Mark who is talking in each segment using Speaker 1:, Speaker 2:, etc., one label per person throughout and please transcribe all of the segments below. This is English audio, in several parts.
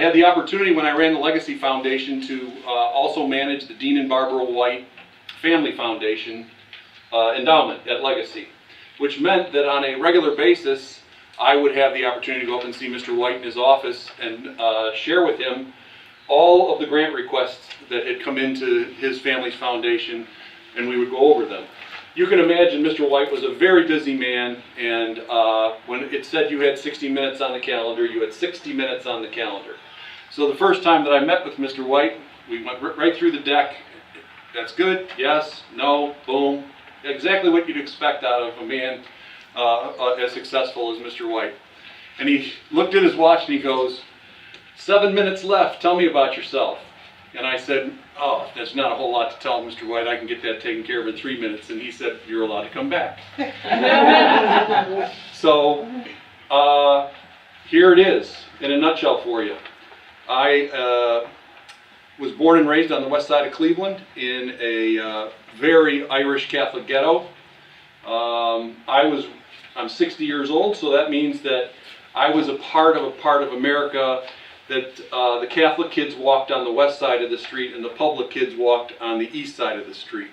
Speaker 1: had the opportunity when I ran the Legacy Foundation to also manage the Dean and Barbara White Family Foundation endowment at Legacy, which meant that on a regular basis I would have the opportunity to go up and see Mr. White in his office and share with him all of the grant requests that had come into his family's foundation, and we would go over them. You can imagine Mr. White was a very busy man, and when it said you had 60 minutes on the calendar, you had 60 minutes on the calendar. So the first time that I met with Mr. White, we went right through the deck. That's good, yes, no, boom. Exactly what you'd expect out of a man as successful as Mr. White. And he looked at his watch and he goes, 7 minutes left, tell me about yourself. And I said, oh, there's not a whole lot to tell Mr. White, I can get that taken care of in 3 minutes. And he said, you're allowed to come back. So here it is in a nutshell for you. I was born and raised on the west side of Cleveland in a very Irish Catholic ghetto. I'm 60 years old, so that means that I was a part of America that the Catholic kids walked on the west side of the street and the public kids walked on the east side of the street.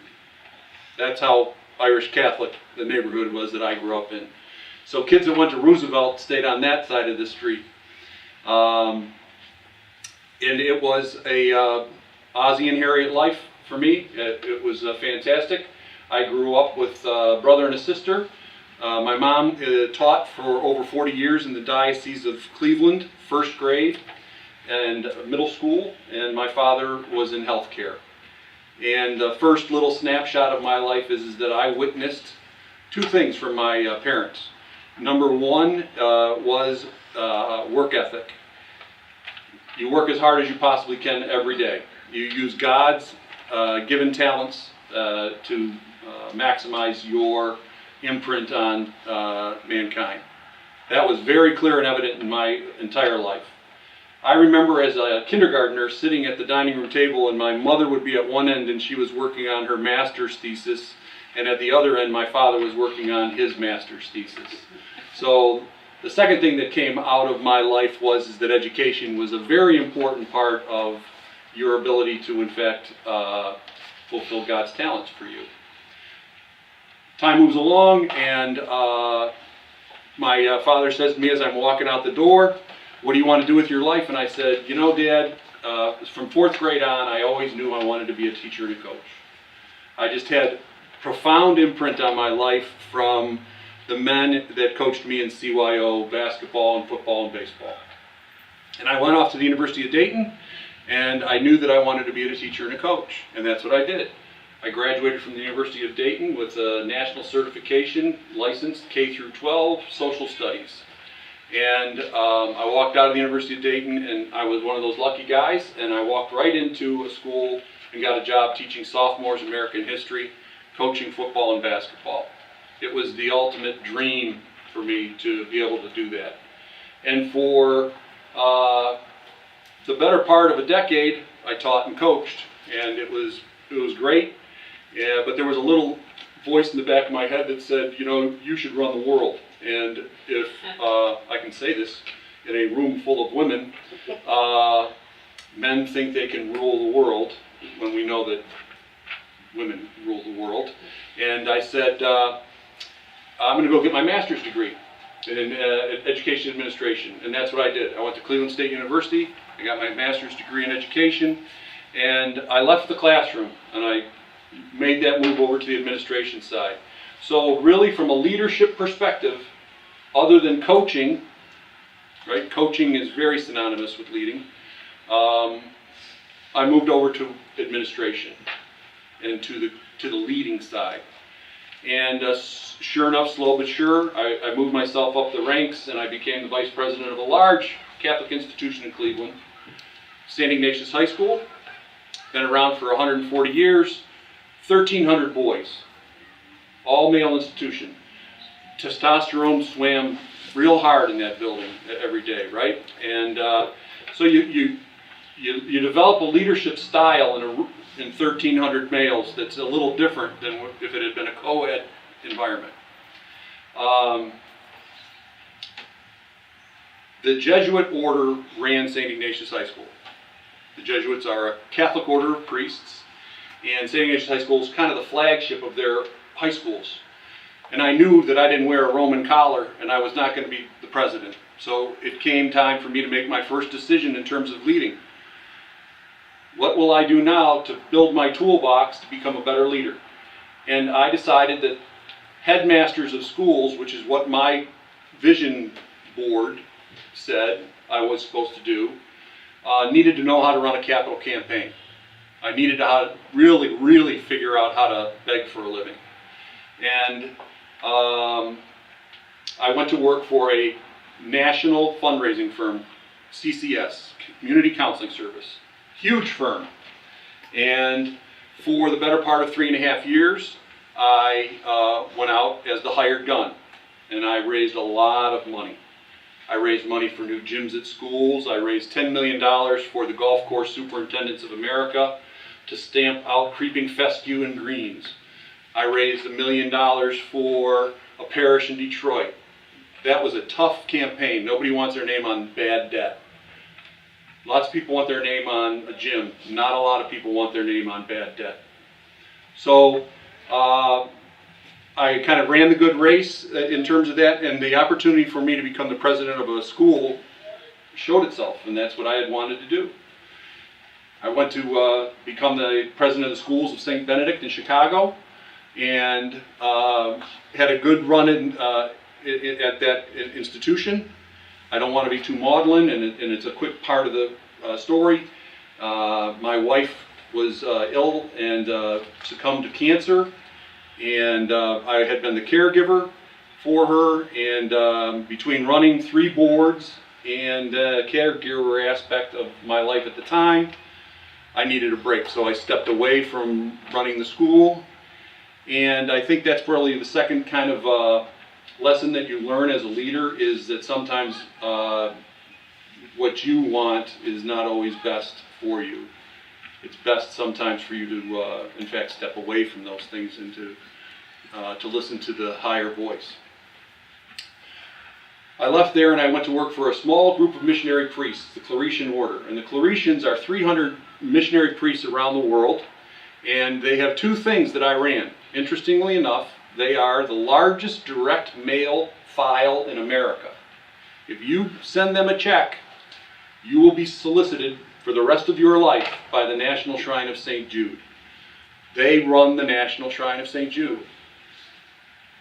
Speaker 1: That's how Irish Catholic the neighborhood was that I grew up in. So kids that went to Roosevelt stayed on that side of the street. And it was a Ozzie and Harriet life for me. It was fantastic. I grew up with a brother and a sister. My mom taught for over 40 years in the Diocese of Cleveland, first grade and middle school, and my father was in healthcare. And the first little snapshot of my life is that I witnessed two things from my parents. Number one was work ethic. You work as hard as you possibly can every day. You use God's given talents to maximize your imprint on mankind. That was very clear and evident in my entire life. I remember as a kindergartner sitting at the dining room table, and my mother would be at one end and she was working on her master's thesis, and at the other end my father was working on his master's thesis. So the second thing that came out of my life was that education was a very important part of your ability to, in fact, fulfill God's talents for you. Time moves along, and my father says to me as I'm walking out the door, what do you want to do with your life? And I said, you know, Dad, from fourth grade on, I always knew I wanted to be a teacher and a coach. I just had profound imprint on my life from the men that coached me in CYO, basketball and football and baseball. And I went off to the University of Dayton, and I knew that I wanted to be a teacher and a coach, and that's what I did. I graduated from the University of Dayton with a national certification, licensed K through 12 social studies. And I walked out of the University of Dayton, and I was one of those lucky guys, and I walked right into a school and got a job teaching sophomores American history, coaching football and basketball. It was the ultimate dream for me to be able to do that. And for the better part of a decade, I taught and coached, and it was great. Yeah, but there was a little voice in the back of my head that said, you know, you should run the world. And if I can say this in a room full of women, men think they can rule the world when we know that women rule the world. And I said, I'm going to go get my master's degree in education administration. And that's what I did. I went to Cleveland State University. I got my master's degree in education. And I left the classroom and I made that move over to the administration side. So really from a leadership perspective, other than coaching, right? Coaching is very synonymous with leading. I moved over to administration and to the leading side. And sure enough, slow but sure, I moved myself up the ranks and I became the vice president of a large Catholic institution in Cleveland, St. Ignatius High School. Been around for 140 years, 1,300 boys, all male institution. Testosterone swam real hard in that building every day, right? And so you develop a leadership style in 1,300 males that's a little different than if it had been a co-ed environment. The Jesuit order ran St. Ignatius High School. The Jesuits are a Catholic order of priests, and St. Ignatius High School is kind of the flagship of their high schools. And I knew that I didn't wear a Roman collar and I was not going to be the president. So it came time for me to make my first decision in terms of leading. What will I do now to build my toolbox to become a better leader? And I decided that headmasters of schools, which is what my vision board said I was supposed to do, needed to know how to run a capital campaign. I needed to really figure out how to beg for a living. And I went to work for a national fundraising firm, CCS, Community Counseling Service. Huge firm. And for the better part of 3.5 years, I went out as the hired gun. And I raised a lot of money. I raised money for new gyms at schools. I raised $10 million for the Golf Course Superintendents of America to stamp out creeping fescue and greens. I raised $1 million for a parish in Detroit. That was a tough campaign. Nobody wants their name on bad debt. Lots of people want their name on a gym. Not a lot of people want their name on bad debt. So I kind of ran the good race in terms of that, and the opportunity for me to become the president of a school showed itself, and that's what I had wanted to do. I went to become the president of the schools of St. Benedict in Chicago, and had a good run at that institution. I don't want to be too maudlin, and it's a quick part of the story. My wife was ill and succumbed to cancer, and I had been the caregiver for her, and between running 3 boards and the caregiver aspect of my life at the time, I needed a break. So I stepped away from running the school, and I think that's probably the second kind of lesson that you learn as a leader, is that sometimes what you want is not always best for you. It's best sometimes for you to, in fact, step away from those things and to listen to the higher voice. I left there and I went to work for a small group of missionary priests, the Claretian order. And the Claretians are 300 missionary priests around the world, and they have 2 things that I ran. Interestingly enough, they are the largest direct mail file in America. If you send them a check, you will be solicited for the rest of your life by the National Shrine of St. Jude. They run the National Shrine of St. Jude.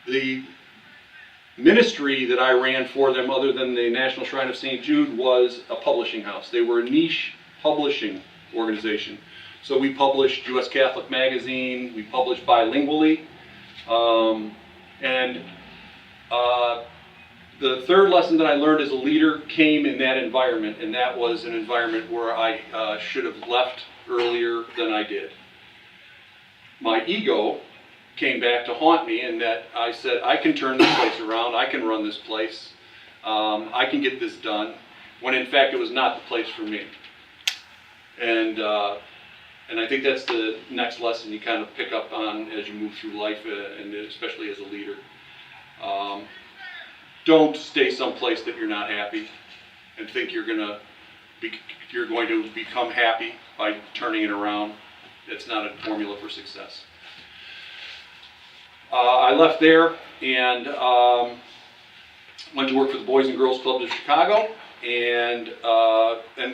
Speaker 1: The ministry that I ran for them, other than the National Shrine of St. Jude, was a publishing house. They were a niche publishing organization. So we published U.S. Catholic Magazine, we published bilingually, the third lesson that I learned as a leader came in that environment, and that was an environment where I should have left earlier than I did. My ego came back to haunt me, in that I said, I can turn this place around, I can run this place, I can get this done, when in fact it was not the place for me. And I think that's the next lesson you kind of pick up on as you move through life, and especially as a leader. Don't stay someplace that you're not happy and think you're going to become happy by turning it around. It's not a formula for success. I left there and went to work for the Boys and Girls Club of Chicago, and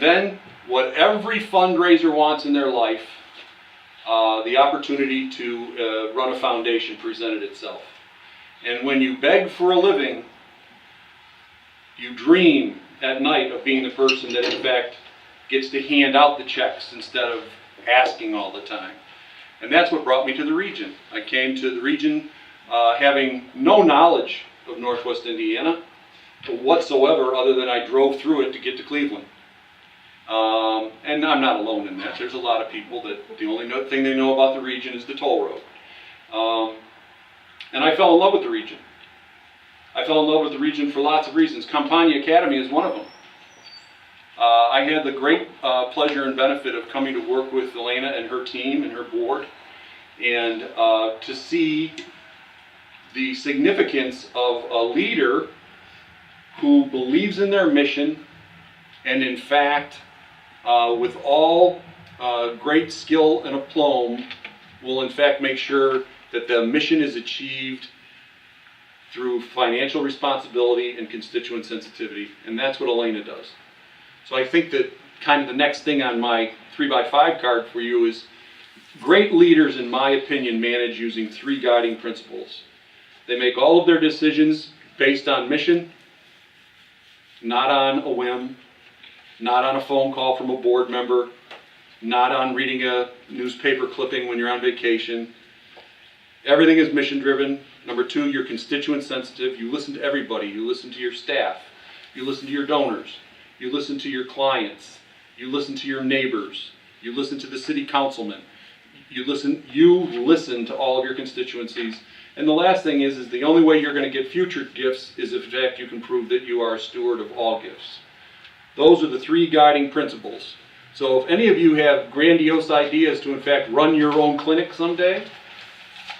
Speaker 1: then what every fundraiser wants in their life, the opportunity to run a foundation presented itself. And when you beg for a living, you dream at night of being the person that in fact gets to hand out the checks instead of asking all the time. And that's what brought me to the region. I came to the region having no knowledge of Northwest Indiana whatsoever, other than I drove through it to get to Cleveland. And I'm not alone in that. There's a lot of people that the only thing they know about the region is the toll road. And I fell in love with the region. I fell in love with the region for lots of reasons. Campania Academy is one of them. I had the great pleasure and benefit of coming to work with Elena and her team and her board, and to see the significance of a leader who believes in their mission, and in fact, with all great skill and aplomb, will in fact make sure that the mission is achieved through financial responsibility and constituent sensitivity, and that's what Elena does. So I think that kind of the next thing on my 3x5 card for you is great leaders, in my opinion, manage using 3 guiding principles. They make all of their decisions based on mission, not on a whim, not on a phone call from a board member, not on reading a newspaper clipping when you're on vacation. Everything is mission driven. Number 2, you're constituent sensitive. You listen to everybody. You listen to your staff. You listen to your donors. You listen to your clients. You listen to your neighbors. You listen to the city councilman. You listen to all of your constituencies. And the last thing is the only way you're going to get future gifts is if in fact you can prove that you are a steward of all gifts. Those are the 3 guiding principles. So if any of you have grandiose ideas to in fact run your own clinic someday,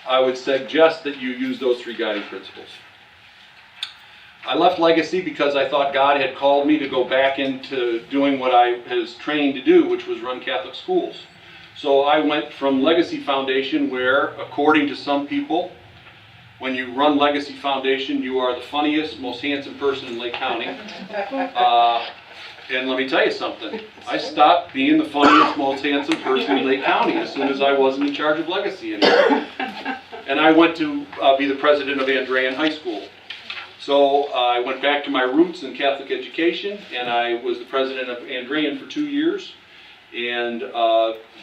Speaker 1: I would suggest that you use those 3 guiding principles. I left Legacy because I thought God had called me to go back into doing what I was trained to do, which was run Catholic schools. So I went from Legacy Foundation, where, according to some people, when you run Legacy Foundation, you are the funniest, most handsome person in Lake County. And let me tell you something. I stopped being the funniest, most handsome person in Lake County as soon as I wasn't in charge of Legacy anymore. And I went to be the president of Andrean High School. So I went back to my roots in Catholic education, and I was the president of Andrean for 2 years. And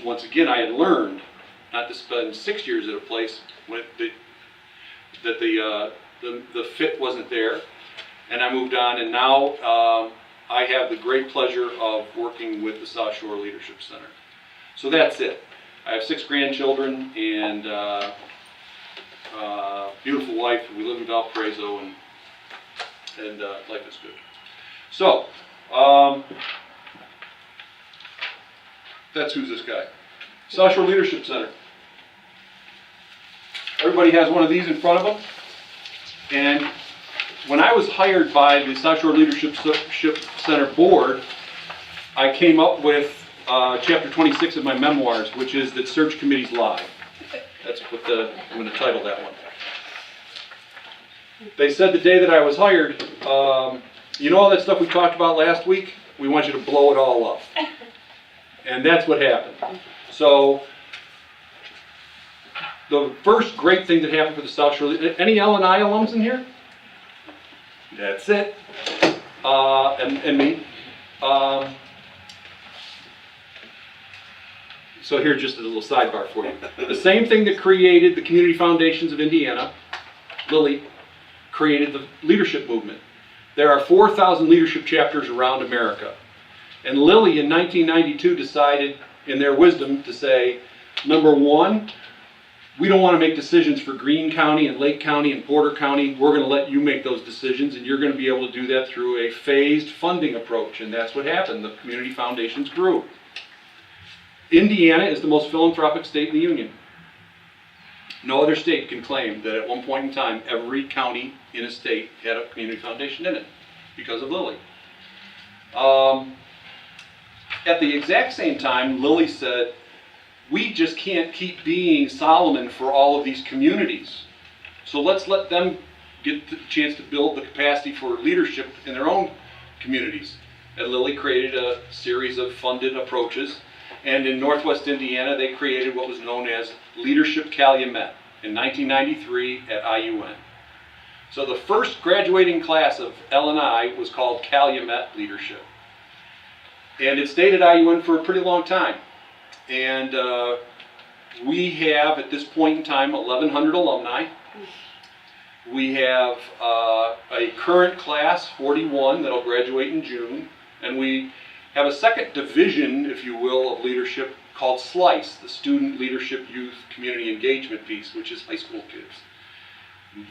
Speaker 1: once again, I had learned not to spend 6 years at a place when that the fit wasn't there. And I moved on, and now I have the great pleasure of working with the South Shore Leadership Center. So that's it. I have 6 grandchildren and beautiful wife. We live in Valparaiso, and life is good. So, that's who's this guy. South Shore Leadership Center. Everybody has one of these in front of them. And when I was hired by the South Shore Leadership Center board, I came up with chapter 26 of my memoirs, which is that search committees lie. That's what I'm going to title that one. They said the day that I was hired, you know all that stuff we talked about last week? We want you to blow it all up. And that's what happened. So the first great thing that happened for the South Shore, any L&I alums in here? That's it. And me. So here's just a little sidebar for you. The same thing that created the Community Foundations of Indiana, Lily, created the leadership movement. There are 4,000 leadership chapters around America. And Lily in 1992 decided, in their wisdom, to say, number one, we don't want to make decisions for Greene County and Lake County and Porter County. We're going to let you make those decisions, and you're going to be able to do that through a phased funding approach. And that's what happened. The community foundations grew. Indiana is the most philanthropic state in the Union. No other state can claim that at one point in time, every county in a state had a community foundation in it because of Lily. At the exact same time, Lily said, we just can't keep being Solomon for all of these communities. So let's let them get the chance to build the capacity for leadership in their own communities. And Lily created a series of funded approaches. And in Northwest Indiana, they created what was known as Leadership Calumet in 1993 at IUN. So the first graduating class of L&I was called Calumet Leadership. And it stayed at IUN for a pretty long time. And we have, at this point in time, 1,100 alumni. We have a current class, 41, that'll graduate in June. And we have a second division, if you will, of leadership called SLICE, the Student Leadership Youth Community Engagement piece, which is high school kids.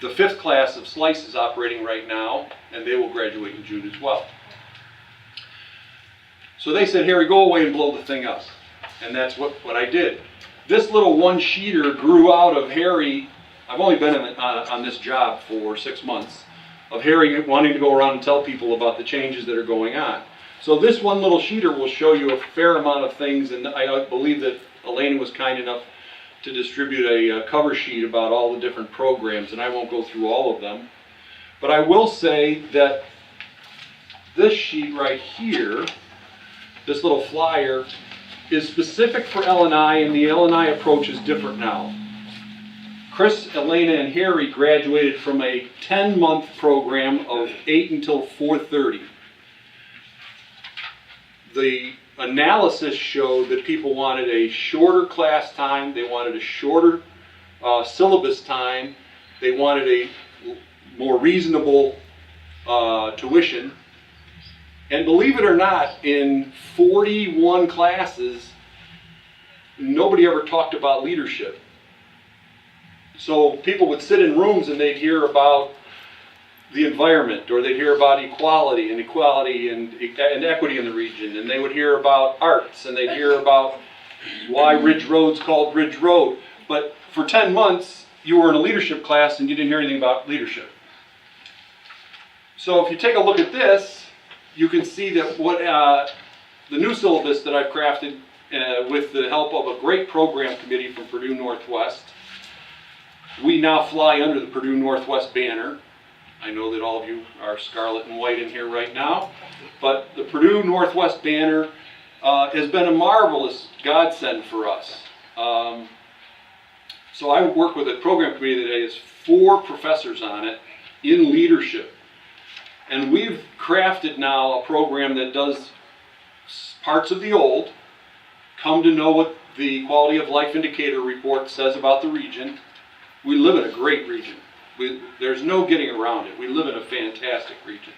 Speaker 1: The 5th class of SLICE is operating right now, and they will graduate in June as well. So they said, Harry, go away and blow the thing up. And that's what I did. This little one-sheeter grew out of Harry. I've only been on this job for 6 months. of Harry wanting to go around and tell people about the changes that are going on. So this one little sheeter will show you a fair amount of things, and I believe that Elena was kind enough to distribute a cover sheet about all the different programs, and I won't go through all of them. But I will say that this sheet right here, this little flyer, is specific for L&I, and the L&I approach is different now. Chris, Elena, and Harry graduated from a 10-month program of 8 until 4:30. The analysis showed that people wanted a shorter class time, they wanted a shorter syllabus time, they wanted a more reasonable tuition. And believe it or not, in 41 classes, nobody ever talked about leadership. So people would sit in rooms and they'd hear about the environment, or they'd hear about equality and equity in the region, and they would hear about arts, and they'd hear about why Ridge Road's called Ridge Road. But for 10 months, you were in a leadership class and you didn't hear anything about leadership. So if you take a look at this, you can see that what the new syllabus that I've crafted with the help of a great program committee from Purdue Northwest. We now fly under the Purdue Northwest banner. I know that all of you are scarlet and white in here right now, but the Purdue Northwest banner has been a marvelous godsend for us. So I work with a program committee that has 4 professors on it in leadership. And we've crafted now a program that does parts of the old, come to know what the Quality of Life Indicator report says about the region. We live in a great region. There's no getting around it. We live in a fantastic region.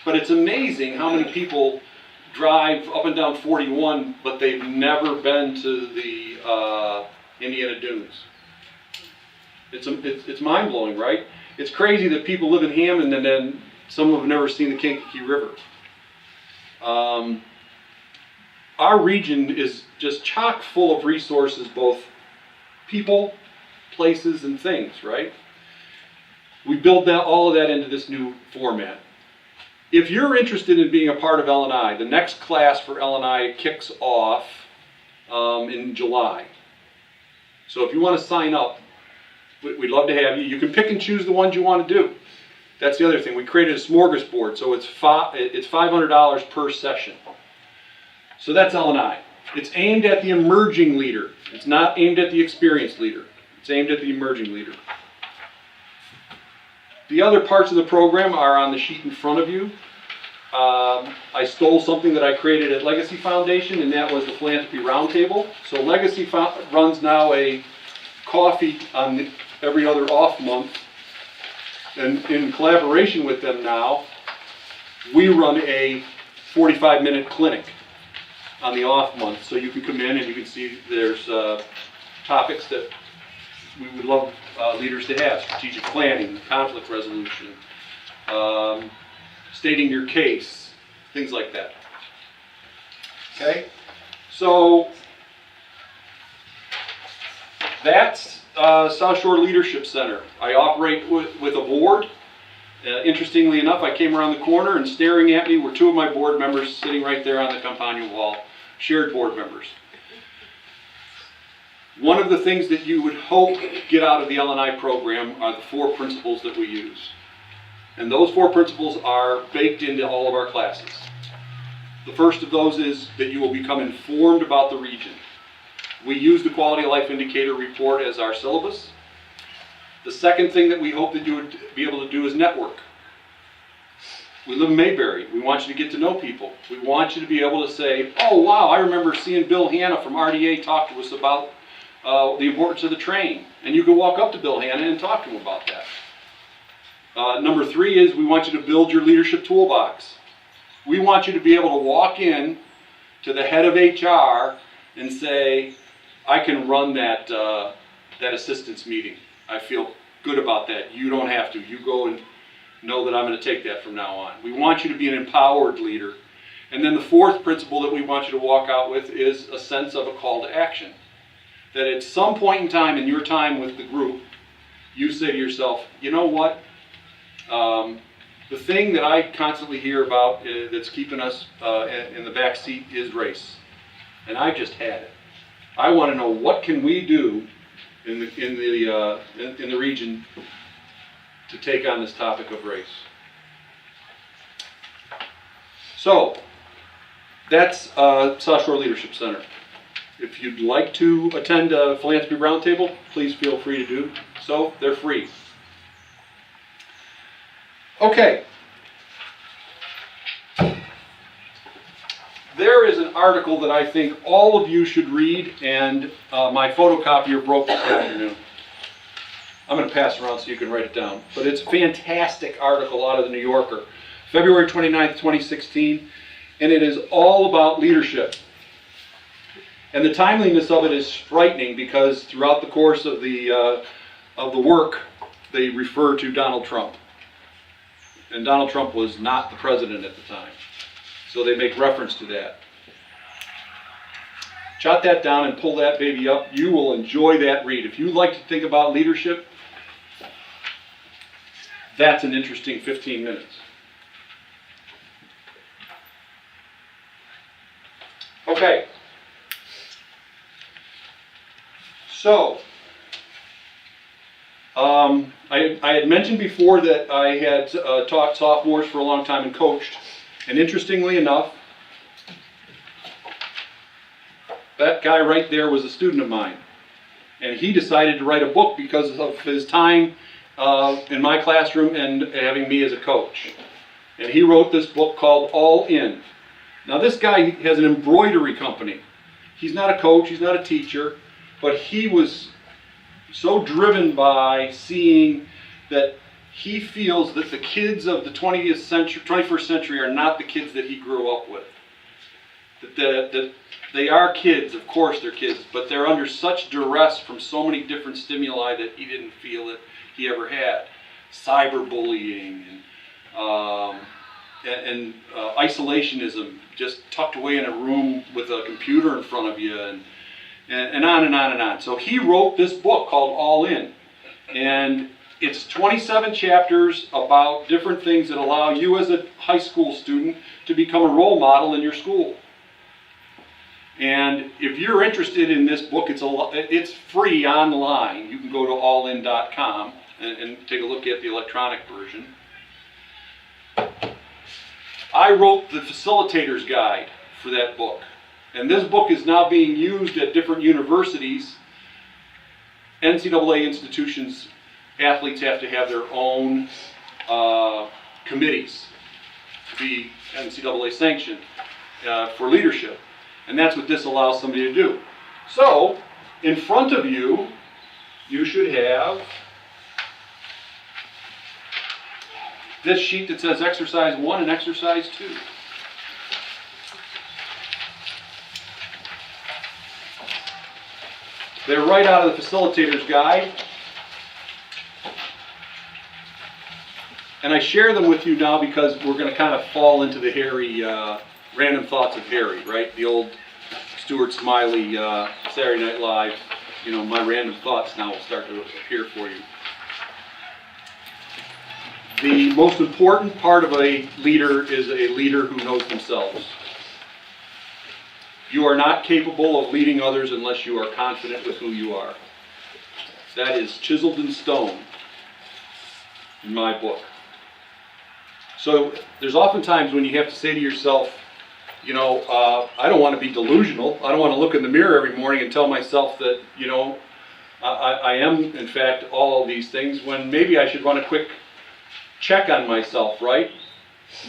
Speaker 1: But it's amazing how many people drive up and down 41, but they've never been to the Indiana Dunes. It's mind-blowing, right? It's crazy that people live in Hammond and then some have never seen the Kankakee River. Our region is just chock full of resources, both people, places, and things, right? We build all of that into this new format. If you're interested in being a part of L&I, the next class for L&I kicks off in July. So if you want to sign up, we'd love to have you. You can pick and choose the ones you want to do. That's the other thing. We created a smorgasbord, so it's $500 per session. So that's L&I. It's aimed at the emerging leader. It's not aimed at the experienced leader. It's aimed at the emerging leader. The other parts of the program are on the sheet in front of you. I stole something that I created at Legacy Foundation, and that was the Philanthropy Roundtable. So Legacy runs now a coffee on every other off month. And in collaboration with them now, we run a 45-minute clinic on the off month. So you can come in and you can see there's topics that we would love leaders to have: strategic planning, conflict resolution, stating your case, things like that. Okay, so that's South Shore Leadership Center. I operate with a board. Interestingly enough, I came around the corner and staring at me were 2 of my board members sitting right there on the companion wall, shared board members. One of the things that you would hope get out of the L&I program are the 4 principles that we use. And those 4 principles are baked into all of our classes. The first of those is that you will become informed about the region. We use the Quality of Life Indicator report as our syllabus. The second thing that we hope that you would be able to do is network. We live in Mayberry. We want you to get to know people. We want you to be able to say, oh wow, I remember seeing Bill Hanna from RDA talk to us about the importance of the train. And you can walk up to Bill Hanna and talk to him about that. Number 3 is we want you to build your leadership toolbox. We want you to be able to walk in to the head of HR and say, I can run that assistance meeting. I feel good about that. You don't have to. You go and know that I'm going to take that from now on. We want you to be an empowered leader. And then the 4th principle that we want you to walk out with is a sense of a call to action. That at some point in time in your time with the group, you say to yourself, you know what? The thing that I constantly hear about that's keeping us in the back seat is race. And I've just had it. I want to know, what can we do in the region to take on this topic of race. So that's South Shore Leadership Center. If you'd like to attend a philanthropy roundtable, please feel free to do so. They're free. Okay. There is an article that I think all of you should read, and my photocopier broke this afternoon. I'm going to pass it around so you can write it down. But it's a fantastic article out of the New Yorker, February 29th, 2016, and it is all about leadership. And the timeliness of it is frightening because throughout the course of the work, they refer to Donald Trump. And Donald Trump was not the president at the time. So they make reference to that. Jot that down and pull that baby up. You will enjoy that read. If you like to think about leadership, that's an interesting 15 minutes. Okay. So, I had mentioned before that I had taught sophomores for a long time and coached. And interestingly enough, that guy right there was a student of mine. And he decided to write a book because of his time in my classroom and having me as a coach. And he wrote this book called All In. Now this guy has an embroidery company. He's not a coach, he's not a teacher, but he was so driven by seeing that he feels that the kids of the 21st century are not the kids that he grew up with. That they are kids, of course they're kids, but they're under such duress from so many different stimuli that he didn't feel that he ever had. Cyberbullying and isolationism, just tucked away in a room with a computer in front of you, and on and on and on. So he wrote this book called All In. And it's 27 chapters about different things that allow you as a high school student to become a role model in your school. And if you're interested in this book, it's free online. You can go to allin.com and take a look at the electronic version. I wrote the facilitator's guide for that book. And this book is now being used at different universities. NCAA institutions, athletes have to have their own committees to be NCAA sanctioned for leadership. And that's what this allows somebody to do. So, in front of you, you should have this sheet that says Exercise 1 and Exercise 2. They're right out of the facilitator's guide. And I share them with you now because we're going to kind of fall into the Harry, random thoughts of Harry, right? The old Stuart Smiley Saturday Night Live, my random thoughts now will start to appear for you. The most important part of a leader is a leader who knows themselves. You are not capable of leading others unless you are confident with who you are. That is chiseled in stone in my book. So there's oftentimes when you have to say to yourself, I don't want to be delusional. I don't want to look in the mirror every morning and tell myself that, I am, in fact, all of these things, when maybe I should run a quick check on myself, right?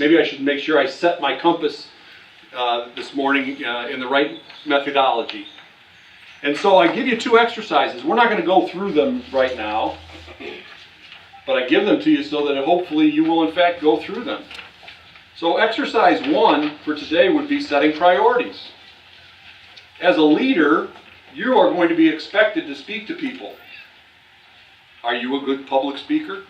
Speaker 1: Maybe I should make sure I set my compass this morning in the right methodology. And so I give you 2 exercises. We're not going to go through them right now, but I give them to you so that hopefully you will in fact go through them. So exercise 1 for today would be setting priorities. As a leader, you are going to be expected to speak to people. Are you a good public speaker?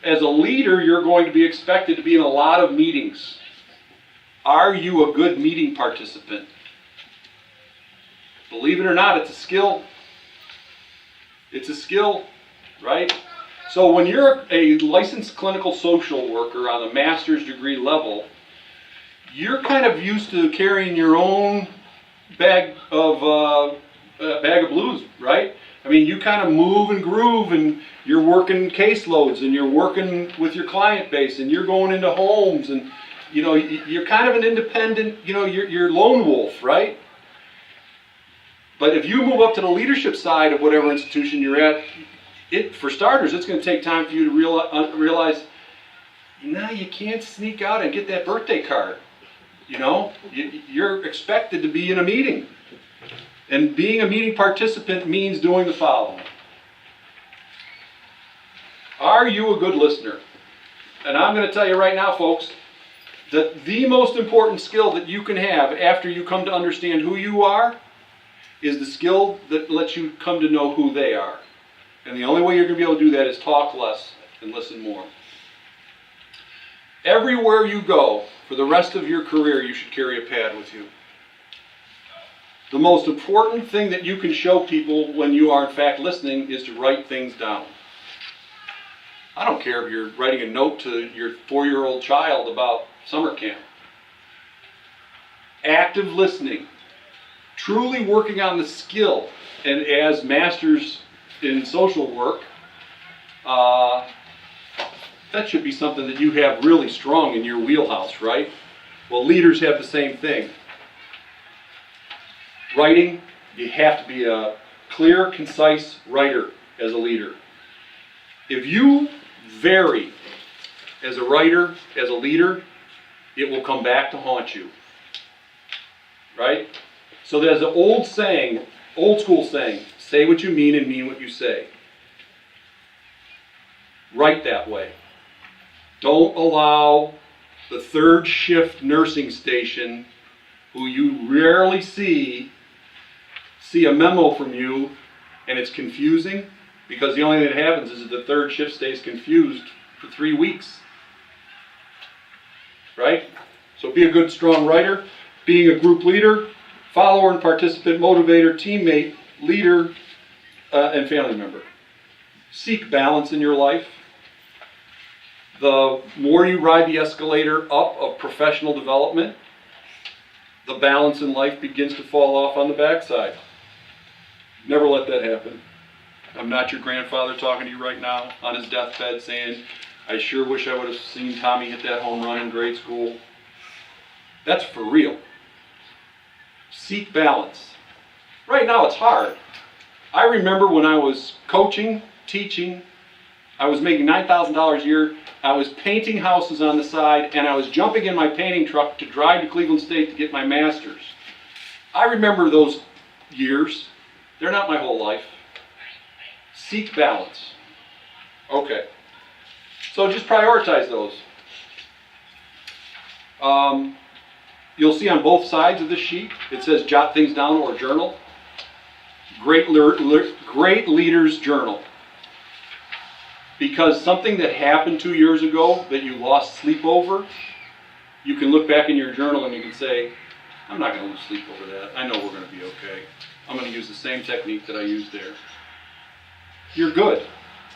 Speaker 1: As a leader, you're going to be expected to be in a lot of meetings. Are you a good meeting participant? Believe it or not, it's a skill. It's a skill, right? So when you're a licensed clinical social worker on a master's degree level, you're kind of used to carrying your own bag of blues, right? I mean, you kind of move and groove, and you're working caseloads, and you're working with your client base, and you're going into homes, and you know, you're kind of an independent, you know, you're lone wolf, right? But if you move up to the leadership side of whatever institution you're at, for starters, it's going to take time for you to realize, no, you can't sneak out and get that birthday card. You know, you're expected to be in a meeting. And being a meeting participant means doing the following. Are you a good listener? And I'm going to tell you right now, folks, that the most important skill that you can have after you come to understand who you are is the skill that lets you come to know who they are. And the only way you're going to be able to do that is talk less and listen more. Everywhere you go, for the rest of your career, you should carry a pad with you. The most important thing that you can show people when you are in fact listening is to write things down. I don't care if you're writing a note to your 4-year-old child about summer camp. Active listening, truly working on the skill, and as masters in social work, that should be something that you have really strong in your wheelhouse, right? Well, leaders have the same thing. Writing, you have to be a clear, concise writer as a leader. If you vary as a writer, as a leader, it will come back to haunt you, right? So there's an old saying, old school saying, say what you mean and mean what you say. Write that way. Don't allow the third shift nursing station, who you rarely see a memo from you and it's confusing, because the only thing that happens is that the third shift stays confused for 3 weeks. Right? So be a good, strong writer, being a group leader, follower and participant, motivator, teammate, leader, and family member. Seek balance in your life. The more you ride the escalator up of professional development, the balance in life begins to fall off on the backside. Never let that happen. I'm not your grandfather talking to you right now on his deathbed saying, I sure wish I would have seen Tommy hit that home run in grade school. That's for real. Seek balance. Right now it's hard. I remember when I was coaching, teaching, I was making $9,000 a year. I was painting houses on the side, and I was jumping in my painting truck to drive to Cleveland State to get my master's. I remember those years. They're not my whole life. Seek balance. Okay. So just prioritize those. You'll see on both sides of the sheet, it says jot things down or journal. Great leaders journal. Because something that happened 2 years ago that you lost sleep over, you can look back in your journal and you can say, I'm not going to lose sleep over that. I know we're going to be okay. I'm going to use the same technique that I used there. You're good.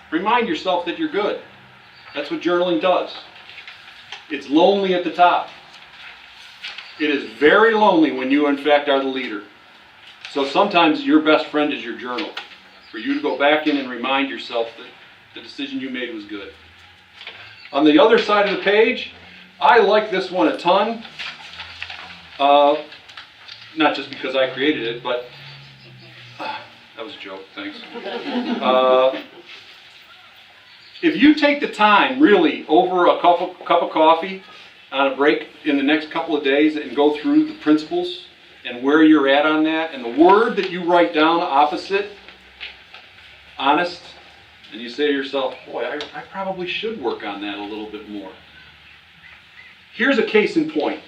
Speaker 1: Remind yourself that you're good. That's what journaling does. It's lonely at the top. It is very lonely when you, in fact, are the leader. So sometimes your best friend is your journal. For you to go back in and remind yourself that the decision you made was good. On the other side of the page, I like this one a ton. Not just because I created it, but that was a joke, thanks. If you take the time, really, over a cup of coffee on a break in the next couple of days and go through the principles and where you're at on that, and the word that you write down opposite, honest, and you say to yourself, boy, I probably should work on that a little bit more. Here's a case in point.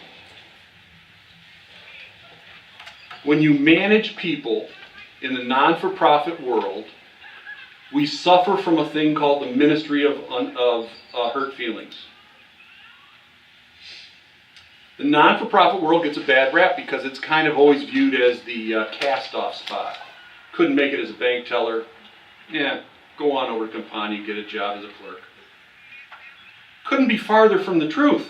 Speaker 1: When you manage people in the non-for-profit world, we suffer from a thing called the ministry of hurt feelings. The non-for-profit world gets a bad rap because it's kind of always viewed as the cast-off spot. Couldn't make it as a bank teller. Yeah, go on over to Campania, get a job as a clerk. Couldn't be farther from the truth.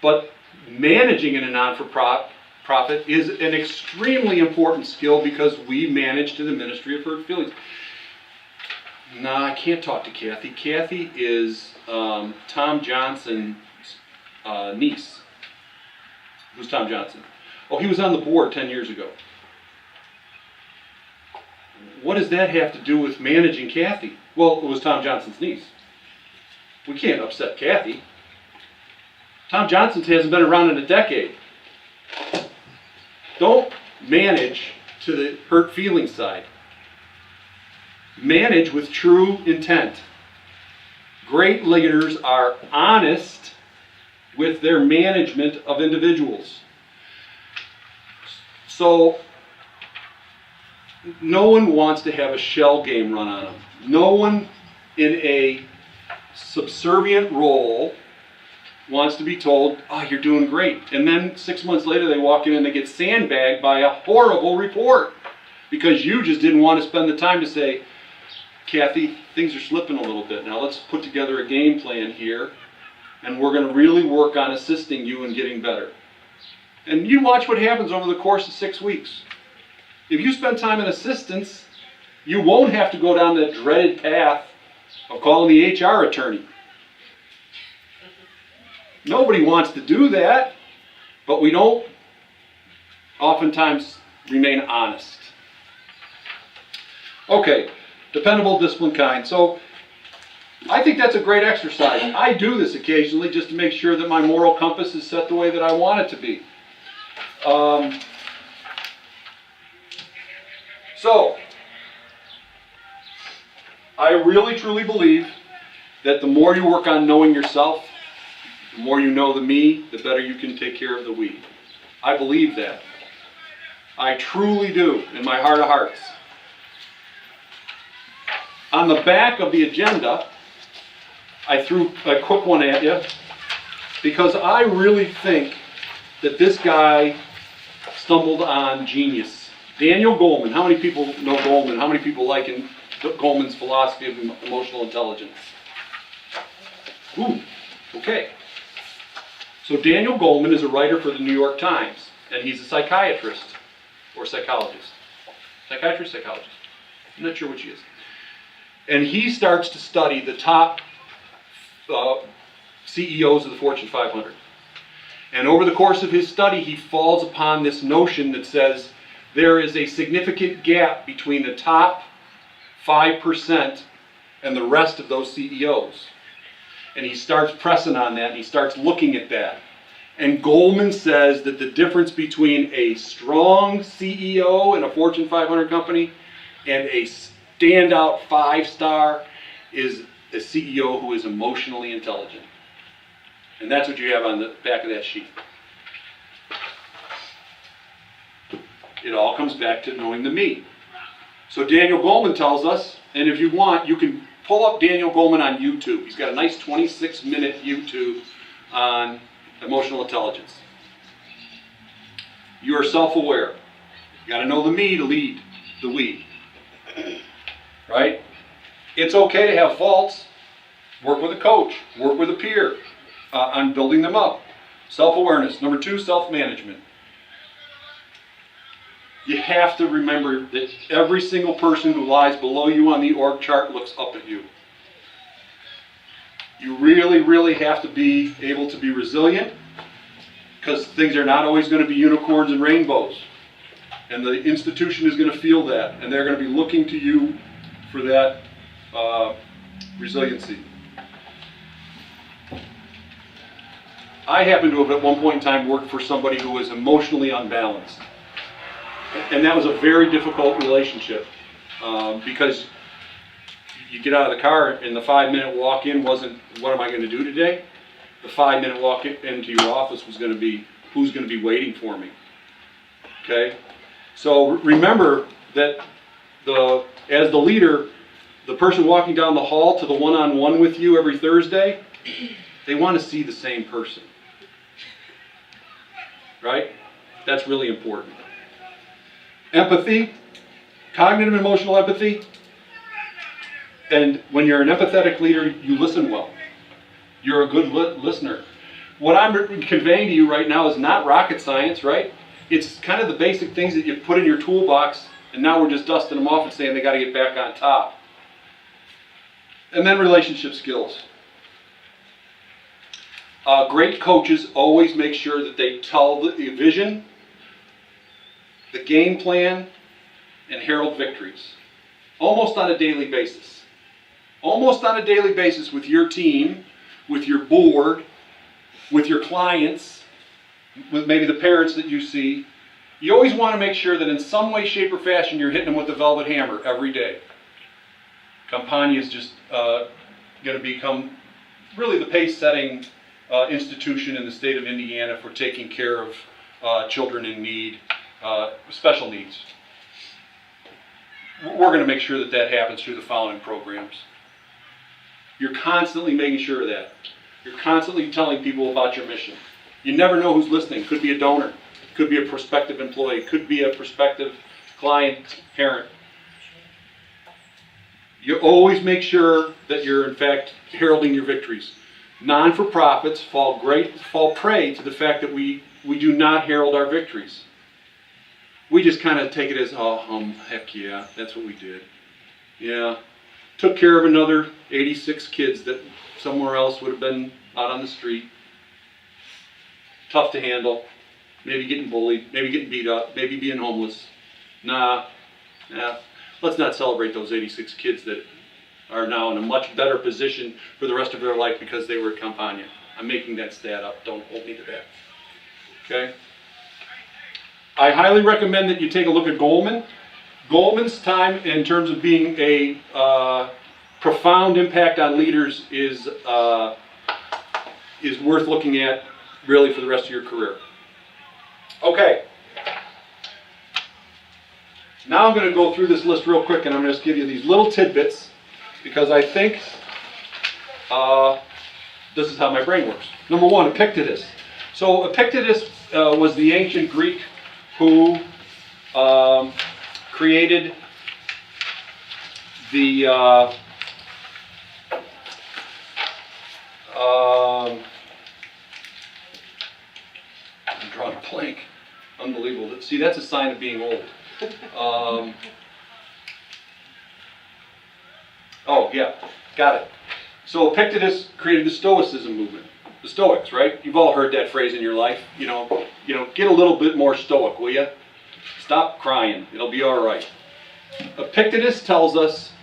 Speaker 1: But managing in a non-for-profit is an extremely important skill because we manage to the ministry of hurt feelings. Nah, I can't talk to Kathy. Kathy is Tom Johnson's niece. Who's Tom Johnson? Oh, he was on the board 10 years ago. What does that have to do with managing Kathy? Well, it was Tom Johnson's niece. We can't upset Kathy. Tom Johnson hasn't been around in a decade. Don't manage to the hurt feelings side. Manage with true intent. Great leaders are honest with their management of individuals. So, no one wants to have a shell game run on them. No one in a subservient role wants to be told, oh, you're doing great. And then 6 months later they walk in and they get sandbagged by a horrible report because you just didn't want to spend the time to say, Kathy, things are slipping a little bit. Now let's put together a game plan here and we're going to really work on assisting you in getting better. And you watch what happens over the course of 6 weeks. If you spend time in assistance, you won't have to go down that dreaded path of calling the HR attorney. Nobody wants to do that, but we don't oftentimes remain honest. Okay, dependable, disciplined, kind. So I think that's a great exercise. I do this occasionally just to make sure that my moral compass is set the way that I want it to be. So, I really truly believe that the more you work on knowing yourself, the more you know the me, the better you can take care of the we. I believe that. I truly do, in my heart of hearts. On the back of the agenda, I threw a quick one at you because I really think that this guy stumbled on genius. Daniel Goleman. How many people know Goleman? How many people like Goleman's philosophy of emotional intelligence? Ooh, okay. So Daniel Goleman is a writer for the New York Times, and he's a psychiatrist or psychologist. Psychiatrist, psychologist. I'm not sure which he is. And he starts to study the top CEOs of the Fortune 500. And over the course of his study, he falls upon this notion that says there is a significant gap between the top 5% and the rest of those CEOs. And he starts pressing on that, and he starts looking at that. And Goleman says that the difference between a strong CEO in a Fortune 500 company and a standout 5-star is a CEO who is emotionally intelligent. And that's what you have on the back of that sheet. It all comes back to knowing the me. So Daniel Goleman tells us, and if you want, you can pull up Daniel Goleman on YouTube. He's got a nice 26-minute YouTube on emotional intelligence. You are self-aware. You got to know the me to lead the we. Right? It's okay to have faults. Work with a coach. Work with a peer on building them up. Self-awareness. Number 2, self-management. You have to remember that every single person who lies below you on the org chart looks up at you. You really, really have to be able to be resilient because things are not always going to be unicorns and rainbows. And the institution is going to feel that, and they're going to be looking to you for that resiliency. I happen to have at one point in time worked for somebody who was emotionally unbalanced. And that was a very difficult relationship because you get out of the car and the 5-minute walk in wasn't, what am I going to do today? The 5-minute walk into your office was going to be, who's going to be waiting for me? Okay? So remember that as the leader, the person walking down the hall to the one-on-one with you every Thursday, they want to see the same person. Right? That's really important. Empathy. Cognitive and emotional empathy. And when you're an empathetic leader, you listen well. You're a good listener. What I'm conveying to you right now is not rocket science, right? It's kind of the basic things that you put in your toolbox, and now we're just dusting them off and saying they got to get back on top. And then relationship skills. Great coaches always make sure that they tell the vision, the game plan, and herald victories. Almost on a daily basis. Almost on a daily basis with your team, with your board, with your clients, with maybe the parents that you see. You always want to make sure that in some way, shape, or fashion you're hitting them with the velvet hammer every day. Campania is just going to become really the pace-setting institution in the state of Indiana for taking care of children in need, special needs. We're going to make sure that that happens through the following programs. You're constantly making sure of that. You're constantly telling people about your mission. You never know who's listening. Could be a donor, could be a prospective employee, could be a prospective client, parent. You always make sure that you're in fact heralding your victories. Non-for-profits fall prey to the fact that we do not herald our victories. We just kind of take it as, oh, heck yeah, that's what we did. Yeah, took care of another 86 kids that somewhere else would have been out on the street. Tough to handle. Maybe getting bullied, maybe getting beat up, maybe being homeless. Nah, let's not celebrate those 86 kids that are now in a much better position for the rest of their life because they were at Campania. I'm making that stat up, don't hold me to that. Okay? I highly recommend that you take a look at Goldman. Goldman's time in terms of being a profound impact on leaders is worth looking at really for the rest of your career. Okay. Now I'm going to go through this list real quick and I'm going to just give you these little tidbits because I think this is how my brain works. Number one, Epictetus. So Epictetus was the ancient Greek who created the I'm drawing a blank. Unbelievable. See, that's a sign of being old. Oh, yeah, got it. So Epictetus created the Stoicism movement. The Stoics, right? You've all heard that phrase in your life. You know, get a little bit more stoic, will you? Stop crying. It'll be all right. Epictetus tells us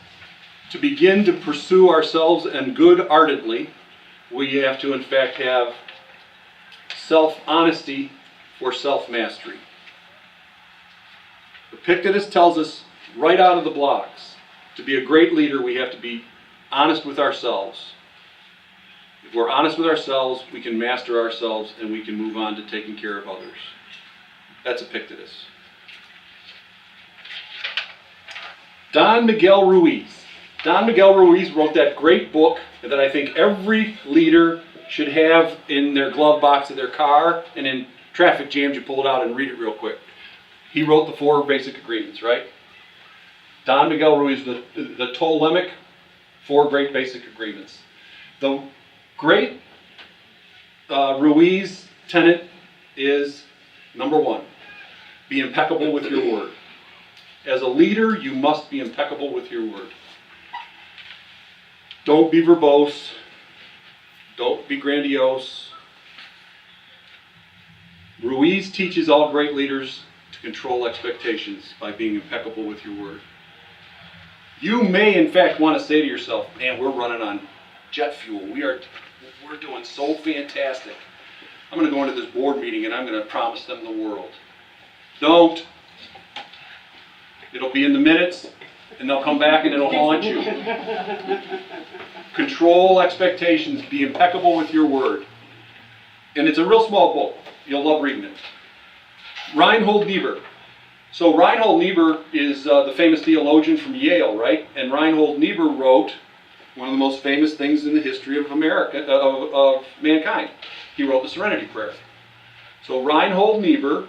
Speaker 1: to begin to pursue ourselves and good ardently, we have to, in fact, have self-honesty for self-mastery. Epictetus tells us right out of the blocks, to be a great leader, we have to be honest with ourselves. If we're honest with ourselves, we can master ourselves and we can move on to taking care of others. That's Epictetus. Don Miguel Ruiz. Don Miguel Ruiz wrote that great book that I think every leader should have in their glove box of their car, and in traffic jams you pull it out and read it real quick. He wrote the 4 basic agreements, right? Don Miguel Ruiz, the Ptolemaic 4 great basic agreements. The great Ruiz tenet is, number 1, be impeccable with your word. As a leader, you must be impeccable with your word. Don't be verbose. Don't be grandiose. Ruiz teaches all great leaders to control expectations by being impeccable with your word. You may, in fact, want to say to yourself, man, we're running on jet fuel. We're doing so fantastic. I'm going to go into this board meeting and I'm going to promise them the world. Don't. It'll be in the minutes, and they'll come back and it'll haunt you. Control expectations. Be impeccable with your word. And it's a real small book. You'll love reading it. REINHOLD NIEBUHR. So REINHOLD NIEBUHR is the famous theologian from Yale, right? And REINHOLD NIEBUHR wrote one of the most famous things in the history of America, of mankind. He wrote the Serenity Prayer. So REINHOLD NIEBUHR,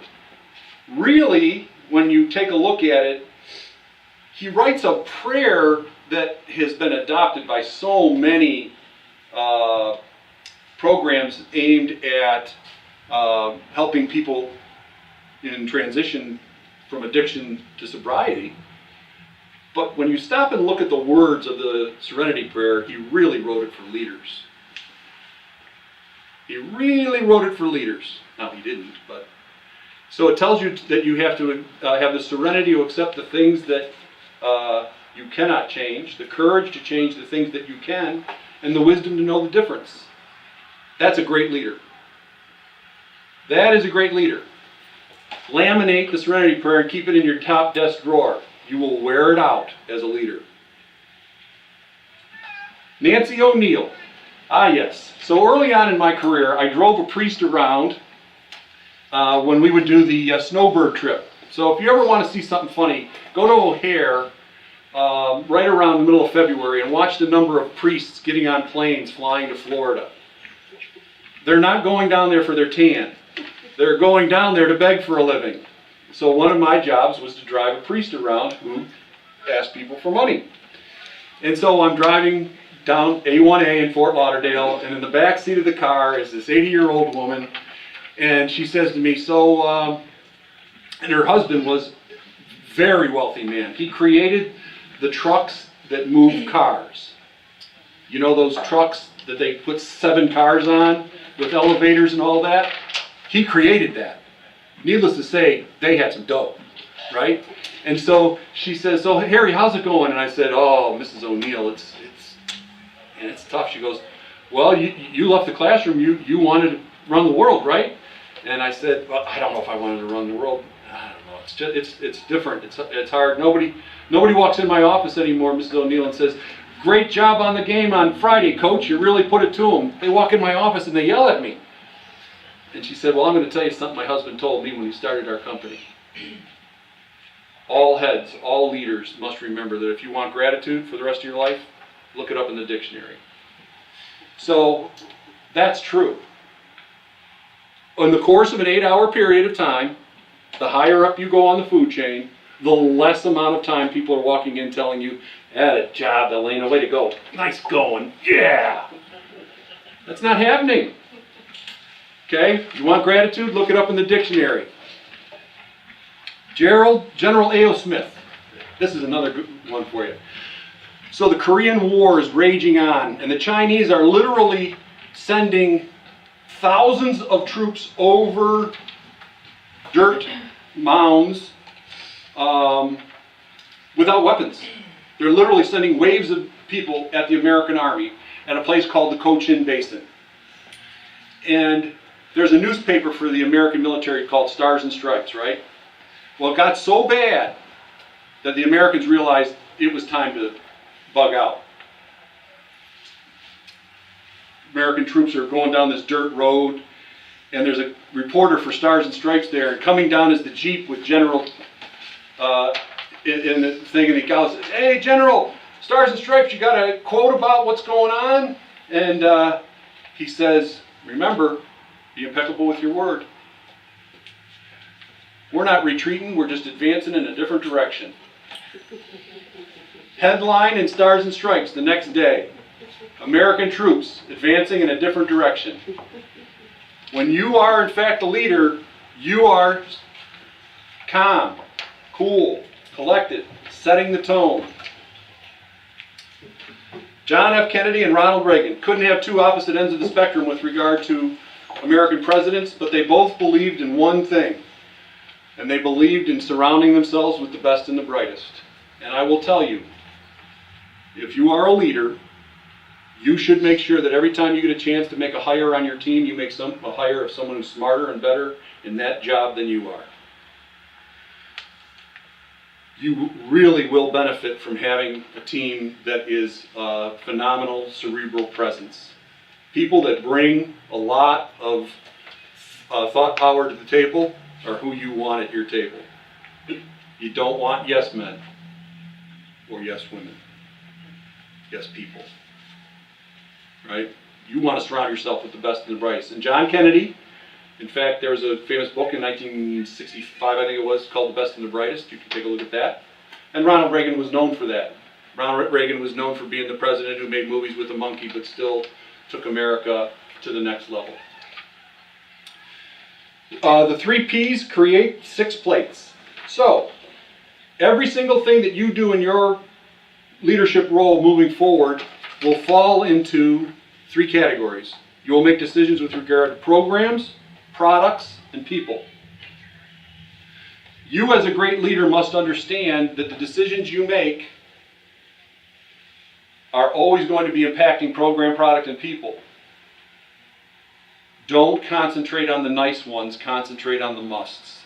Speaker 1: really, when you take a look at it, he writes a prayer that has been adopted by so many programs aimed at helping people in transition from addiction to sobriety. But when you stop and look at the words of the Serenity Prayer, he really wrote it for leaders. He really wrote it for leaders. Now, he didn't, but... So it tells you that you have to have the serenity to accept the things that you cannot change, the courage to change the things that you can, and the wisdom to know the difference. That's a great leader. That is a great leader. Laminate the Serenity Prayer and keep it in your top desk drawer. You will wear it out as a leader. Nancy O'Neill. Ah, yes. So early on in my career, I drove a priest around when we would do the snowbird trip. So if you ever want to see something funny, go to O'Hare right around the middle of February and watch the number of priests getting on planes flying to Florida. They're not going down there for their tan. They're going down there to beg for a living. So one of my jobs was to drive a priest around who asked people for money. And so I'm driving down A1A in Fort Lauderdale, and in the back seat of the car is this 80-year-old woman, and she says to me, and her husband was a very wealthy man. He created the trucks that move cars. You know those trucks that they put 7 cars on with elevators and all that? He created that. Needless to say, they had some dough, right? And so she says, "So Harry, how's it going?" And I said, "Oh, Mrs. O'Neill, it's tough." She goes, "Well, you left the classroom. You wanted to run the world, right?" And I said, "Well, I don't know if I wanted to run the world. I don't know. It's different. It's hard. Nobody walks in my office anymore, Mrs. O'Neill, and says, 'Great job on the game on Friday, coach. You really put it to them.' They walk in my office and they yell at me." And she said, "Well, I'm going to tell you something my husband told me when he started our company. All heads, all leaders must remember that if you want gratitude for the rest of your life, look it up in the dictionary." So that's true. In the course of an 8-hour period of time, the higher up you go on the food chain, the less amount of time people are walking in telling you, "Atta job, Elena, way to go. Nice going. Yeah." That's not happening. Okay? You want gratitude? Look it up in the dictionary. General A.O. Smith. This is another good one for you. So the Korean War is raging on, and the Chinese are literally sending thousands of troops over dirt mounds without weapons. They're literally sending waves of people at the American Army at a place called the Cochin Basin. And there's a newspaper for the American military called Stars and Stripes, right? Well, it got so bad that the Americans realized it was time to bug out. American troops are going down this dirt road, and there's a reporter for Stars and Stripes there, and coming down is the Jeep with General in the thing, and he goes, "Hey, General, Stars and Stripes, you got a quote about what's going on?" And he says, "Remember, be impeccable with your word. We're not retreating, we're just advancing in a different direction." Headline in Stars and Stripes the next day: American troops advancing in a different direction. When you are in fact a leader, you are calm, cool, collected, setting the tone. John F. Kennedy and Ronald Reagan couldn't have two opposite ends of the spectrum with regard to American presidents, but they both believed in one thing, and they believed in surrounding themselves with the best and the brightest. And I will tell you, if you are a leader, you should make sure that every time you get a chance to make a hire on your team, you make a hire of someone who's smarter and better in that job than you are. You really will benefit from having a team that is phenomenal cerebral presence. People that bring a lot of thought power to the table are who you want at your table. You don't want yes men or yes women. Yes people. Right? You want to surround yourself with the best and the brightest. And John Kennedy, in fact, there was a famous book in 1965, I think it was, called The Best and the Brightest. You can take a look at that. And Ronald Reagan was known for that. Ronald Reagan was known for being the president who made movies with a monkey but still took America to the next level. The 3 P's: create 6 plates. So, every single thing that you do in your leadership role moving forward will fall into 3 categories. You will make decisions with regard to programs, products, and people. You as a great leader must understand that the decisions you make are always going to be impacting program, product, and people. Don't concentrate on the nice ones, concentrate on the musts.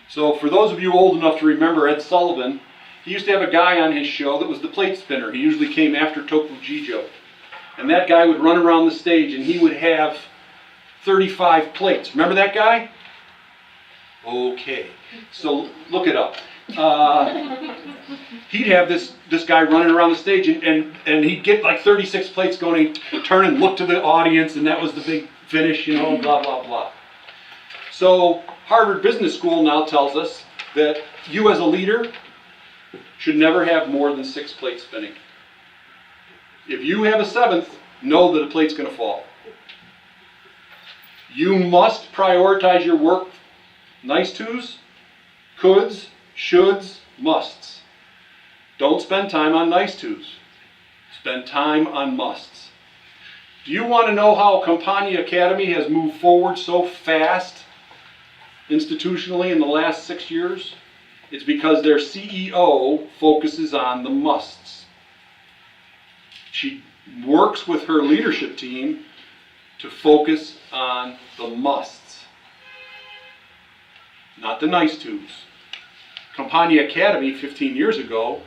Speaker 1: So for those of you old enough to remember Ed Sullivan, he used to have a guy on his show that was the plate spinner. He usually came after Tokujijo. And that guy would run around the stage and he would have 35 plates. Remember that guy? Okay. So look it up. He'd have this guy running around the stage and he'd get like 36 plates going, he'd turn and look to the audience, and that was the big finish, you know, blah, blah, blah. So Harvard Business School now tells us that you as a leader should never have more than 6 plates spinning. If you have a 7th, know that a plate's going to fall. You must prioritize your work. Nice tos, coulds, shoulds, musts. Don't spend time on nice tos. Spend time on musts. Do you want to know how Campania Academy has moved forward so fast institutionally in the last 6 years? It's because their CEO focuses on the musts. She works with her leadership team to focus on the musts, not the nice tos. Campania Academy 15 years ago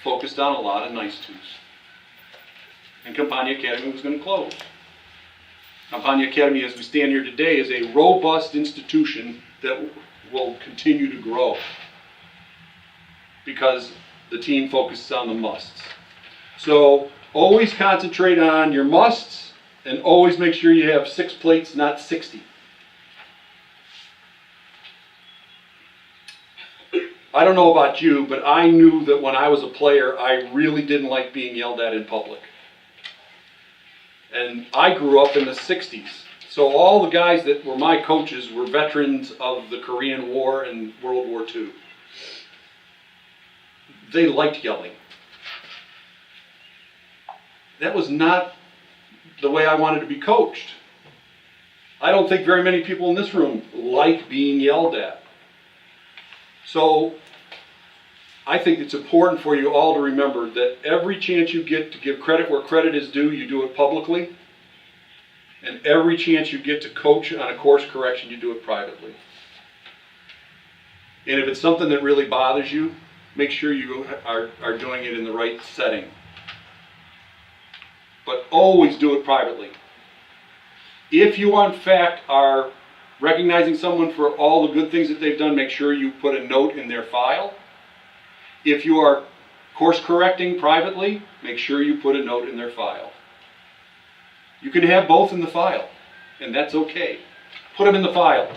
Speaker 1: focused on a lot of nice tos. And Campania Academy was going to close. Campania Academy, as we stand here today, is a robust institution that will continue to grow because the team focuses on the musts. So always concentrate on your musts and always make sure you have 6 plates, not 60. I don't know about you, but I knew that when I was a player, I really didn't like being yelled at in public. And I grew up in the 60s. So all the guys that were my coaches were veterans of the Korean War and World War II. They liked yelling. That was not the way I wanted to be coached. I don't think very many people in this room like being yelled at. So I think it's important for you all to remember that every chance you get to give credit where credit is due, you do it publicly. And every chance you get to coach on a course correction, you do it privately. And if it's something that really bothers you, make sure you are doing it in the right setting. But always do it privately. If you, in fact, are recognizing someone for all the good things that they've done, make sure you put a note in their file. If you are course correcting privately, make sure you put a note in their file. You can have both in the file, and that's okay. Put them in the file.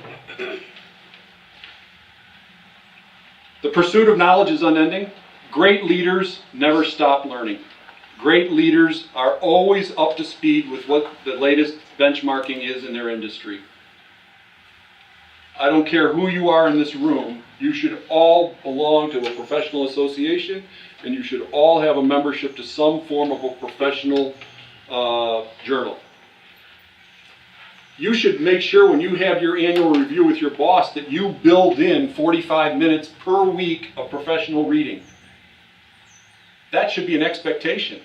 Speaker 1: The pursuit of knowledge is unending. Great leaders never stop learning. Great leaders are always up to speed with what the latest benchmarking is in their industry. I don't care who you are in this room, you should all belong to a professional association, and you should all have a membership to some form of a professional journal. You should make sure when you have your annual review with your boss that you build in 45 minutes per week of professional reading. That should be an expectation.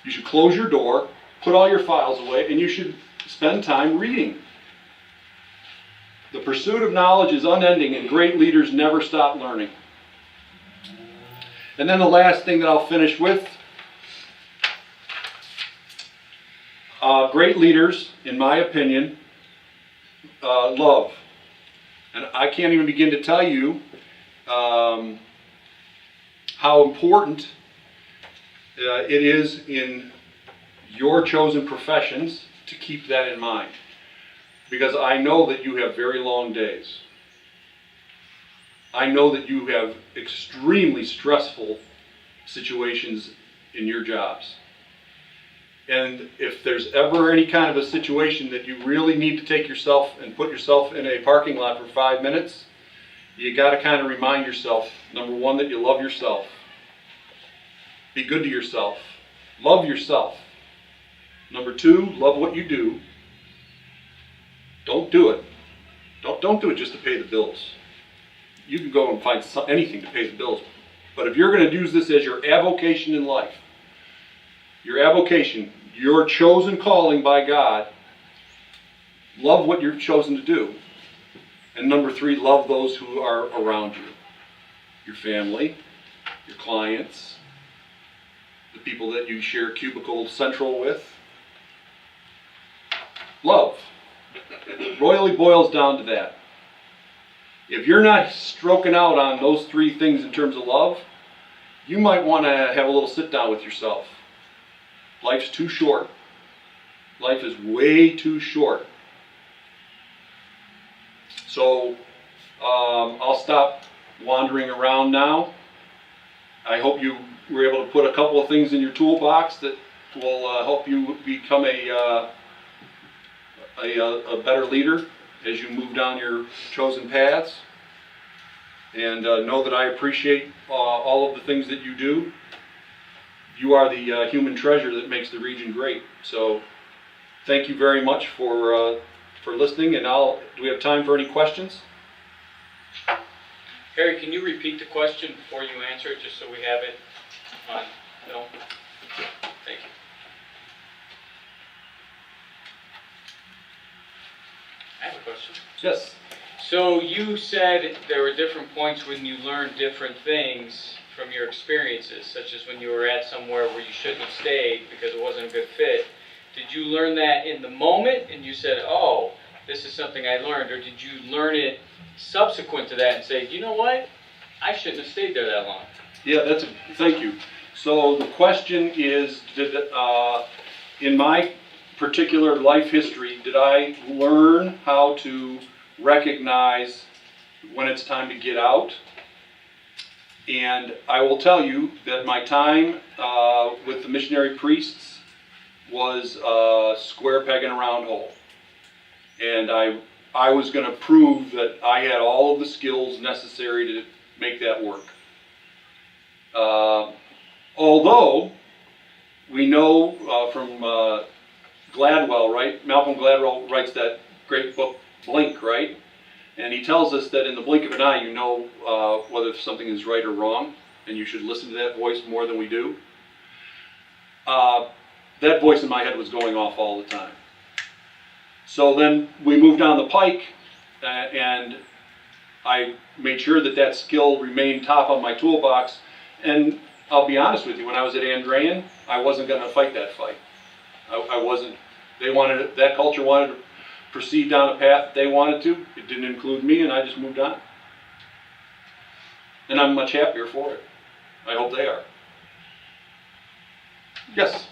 Speaker 1: You should close your door, put all your files away, and you should spend time reading. The pursuit of knowledge is unending, and great leaders never stop learning. And then the last thing that I'll finish with, great leaders, in my opinion, love. And I can't even begin to tell you how important it is in your chosen professions to keep that in mind. Because I know that you have very long days. I know that you have extremely stressful situations in your jobs. And if there's ever any kind of a situation that you really need to take yourself and put yourself in a parking lot for 5 minutes, you got to kind of remind yourself, number one, that you love yourself. Be good to yourself. Love yourself. Number two, love what you do. Don't do it. Don't do it just to pay the bills. You can go and find anything to pay the bills. But if you're going to use this as your avocation in life, your avocation, your chosen calling by God, love what you're chosen to do. And number three, love those who are around you. Your family, your clients, the people that you share cubicle central with. Love. It royally boils down to that. If you're not stroking out on those three things in terms of love, you might want to have a little sit down with yourself. Life's too short. Life is way too short. So I'll stop wandering around now. I hope you were able to put a couple of things in your toolbox that will help you become a better leader as you move down your chosen paths. And know that I appreciate all of the things that you do. You are the human treasure that makes the region great. So thank you very much for listening. And do we have time for any questions?
Speaker 2: Harry, can you repeat the question before you answer it, just so we have it on? No? Thank you. I have a question.
Speaker 1: Yes.
Speaker 2: So you said there were different points when you learned different things from your experiences, such as when you were at somewhere where you shouldn't have stayed because it wasn't a good fit. Did you learn that in the moment and you said, oh, this is something I learned, or did you learn it subsequent to that and say, you know what, I shouldn't have stayed there that long?
Speaker 1: Yeah, thank you. So the question is, in my particular life history, did I learn how to recognize when it's time to get out? And I will tell you that my time with the missionary priests was a square peg in a round hole. And I was going to prove that I had all of the skills necessary to make that work. Although we know from Gladwell, right? Malcolm Gladwell writes that great book, Blink, right? And he tells us that in the blink of an eye, you know whether something is right or wrong, and you should listen to that voice more than we do. That voice in my head was going off all the time. So then we moved down the pike, and I made sure that that skill remained top on my toolbox. And I'll be honest with you, when I was at Andrean, I wasn't going to fight that fight. I wasn't. That culture wanted to proceed down a path they wanted to. It didn't include me, and I just moved on. And I'm much happier for it. I hope they are. Yes?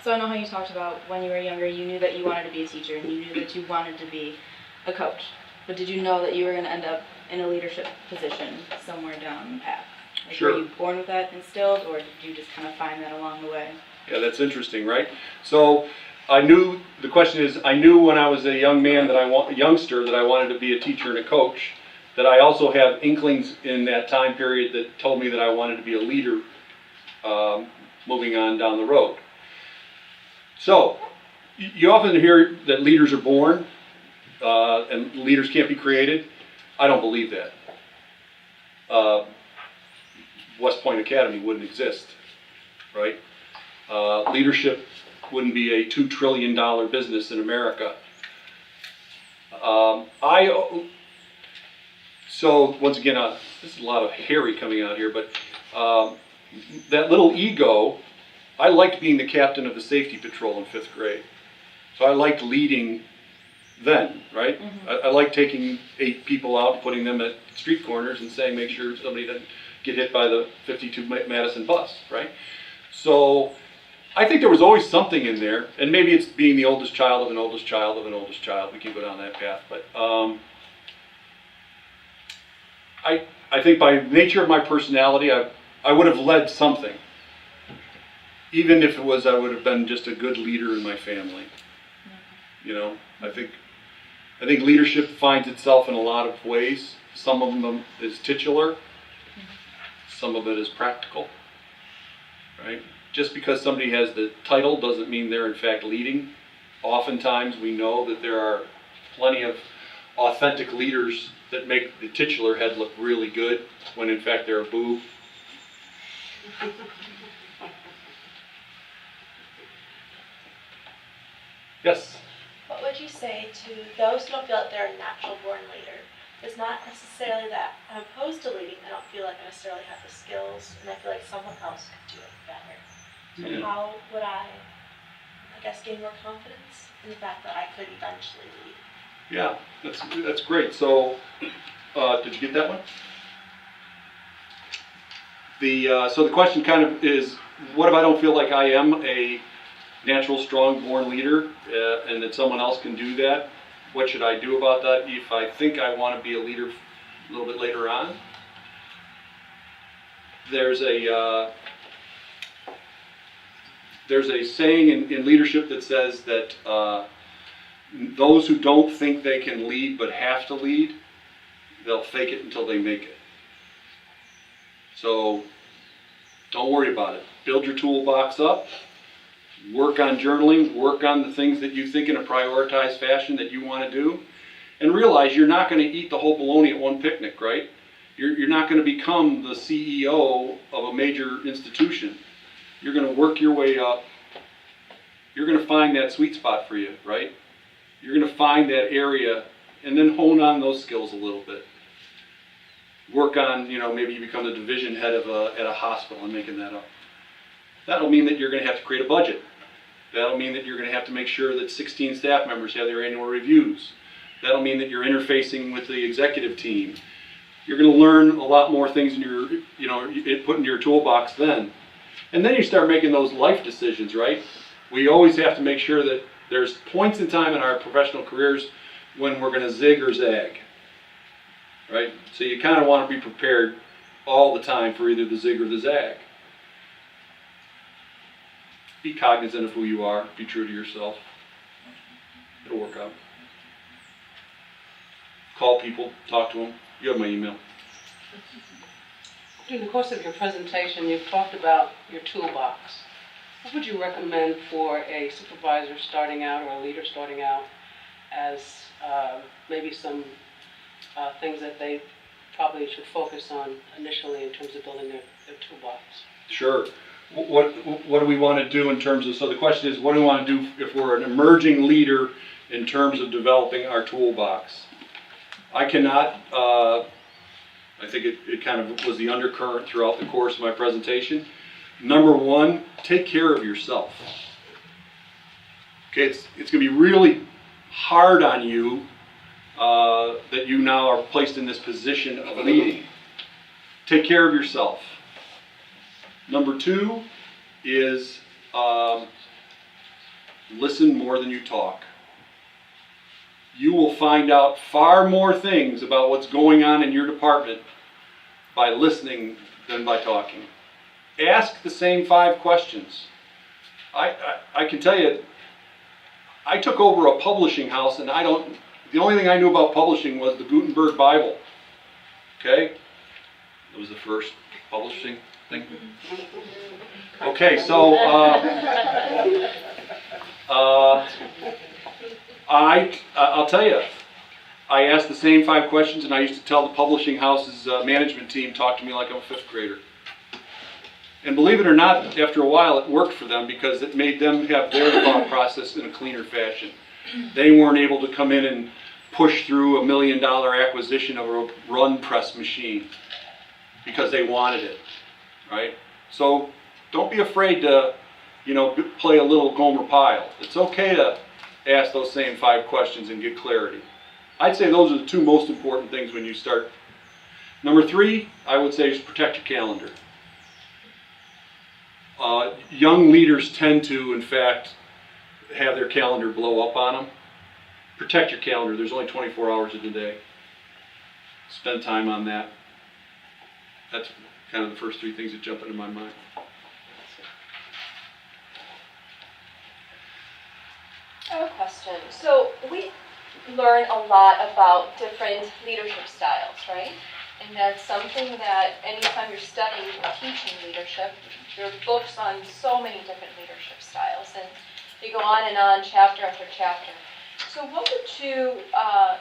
Speaker 3: So I know how you talked about when you were younger, you knew that you wanted to be a teacher, and you knew that you wanted to be a coach. But did you know that you were going to end up in a leadership position somewhere down the path? Like,
Speaker 1: sure.
Speaker 3: Were you born with that instilled, or did you just kind of find that along the way?
Speaker 1: Yeah, that's interesting, right? So the question is, I knew when I was a young man youngster that I wanted to be a teacher and a coach, that I also have inklings in that time period that told me that I wanted to be a leader moving on down the road. So, you often hear that leaders are born and leaders can't be created. I don't believe that. West Point Academy wouldn't exist, right? Leadership wouldn't be a $2 trillion business in America. So once again, this is a lot of Harry coming out here, but that little ego, I liked being the captain of the safety patrol in 5th grade. So I liked leading then, right? Mm-hmm. I liked taking 8 people out, putting them at street corners and saying, make sure somebody doesn't get hit by the 52 Madison bus, right? So I think there was always something in there, and maybe it's being the oldest child of an oldest child of an oldest child. We can go down that path, but I think by nature of my personality, I would have led something. Even if it was, I would have been just a good leader in my family. You know, I think leadership finds itself in a lot of ways. Some of them is titular, some of it is practical, right? Just because somebody has the title doesn't mean they're in fact leading. Oftentimes we know that there are plenty of authentic leaders that make the titular head look really good when in fact they're a boob. Yes?
Speaker 4: What would you say to those who don't feel like they're a natural born leader? It's not necessarily that I'm opposed to leading. I don't feel like I necessarily have the skills, and I feel like someone else could do it better. So
Speaker 1: Yeah.
Speaker 4: how would I guess, gain more confidence in the fact that I could eventually lead?
Speaker 1: Yeah, that's great. So, did you get that one? So the question kind of is, what if I don't feel like I am a natural, strong, born leader, and that someone else can do that? What should I do about that if I think I want to be a leader a little bit later on? There's a saying in leadership that says that those who don't think they can lead but have to lead, they'll fake it until they make it. So don't worry about it. Build your toolbox up. Work on journaling. Work on the things that you think in a prioritized fashion that you want to do. And realize you're not going to eat the whole bologna at one picnic, right? You're not going to become the CEO of a major institution. You're going to work your way up. You're going to find that sweet spot for you, right? You're going to find that area and then hone on those skills a little bit. Work on, maybe you become the division head at a hospital. I'm making that up. That'll mean that you're going to have to create a budget. That'll mean that you're going to have to make sure that 16 staff members have their annual reviews. That'll mean that you're interfacing with the executive team. You're going to learn a lot more things in your, put in your toolbox then. And then you start making those life decisions, right? We always have to make sure that there's points in time in our professional careers when we're going to zig or zag, right? So you kind of want to be prepared all the time for either the zig or the zag. Be cognizant of who you are. Be true to yourself. It'll work out. Call people. Talk to them. You have my email.
Speaker 5: During the course of your presentation, you've talked about your toolbox. What would you recommend for a supervisor starting out or a leader starting out as maybe some things that they probably should focus on initially in terms of building their toolbox?
Speaker 1: Sure. What do we want to do in terms of, so the question is, what do we want to do if we're an emerging leader in terms of developing our toolbox? I cannot, I think it kind of was the undercurrent throughout the course of my presentation. Number one, take care of yourself. Okay, it's going to be really hard on you that you now are placed in this position of leading. Take care of yourself. Number two is listen more than you talk. You will find out far more things about what's going on in your department by listening than by talking. Ask the same 5 questions. I can tell you, I took over a publishing house and the only thing I knew about publishing was the Gutenberg Bible. Okay? It was the first publishing thing. Okay, so I'll tell you, I asked the same 5 questions, and I used to tell the publishing house's management team, talk to me like I'm a 5th grader. And believe it or not, after a while it worked for them because it made them have their thought process in a cleaner fashion. They weren't able to come in and push through $1 million acquisition of a run press machine because they wanted it, right? So don't be afraid to, play a little Gomer Pyle. It's okay to ask those same 5 questions and get clarity. I'd say those are the 2 most important things when you start. Number 3, I would say, is protect your calendar. Young leaders tend to, in fact, have their calendar blow up on them. Protect your calendar. There's only 24 hours in a day. Spend time on that. That's kind of the first three things that jump into my mind.
Speaker 6: I have a question. So we learn a lot about different leadership styles, right? And that's something that anytime you're studying or teaching leadership, there are books on so many different leadership styles, and they go on, chapter after chapter. So what would you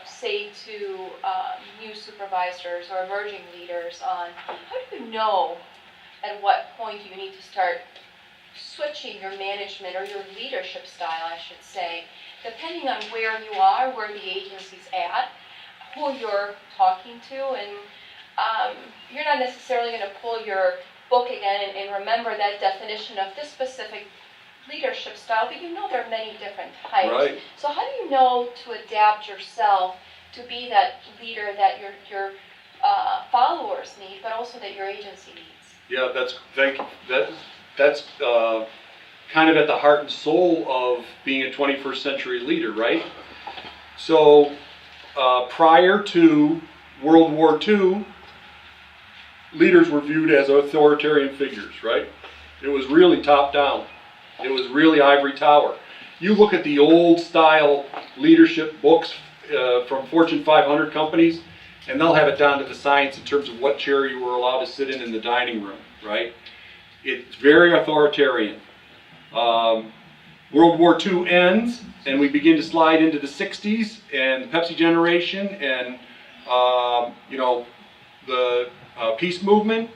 Speaker 6: say to new supervisors or emerging leaders on how do you know at what point you need to start switching your management or your leadership style, I should say, depending on where you are, where the agency's at, who you're talking to, and you're not necessarily going to pull your book again and remember that definition of this specific leadership style, but you know there are many different types.
Speaker 1: Right.
Speaker 6: So how do you know to adapt yourself to be that leader that your followers need, but also that your agency needs?
Speaker 1: Yeah, that's kind of at the heart and soul of being a 21st century leader, right? So prior to World War II, leaders were viewed as authoritarian figures, right? It was really top down. It was really ivory tower. You look at the old style leadership books from Fortune 500 companies, and they'll have it down to the science in terms of what chair you were allowed to sit in the dining room, right? It's very authoritarian. World War II ends, and we begin to slide into the 60s and the Pepsi generation and the peace movement,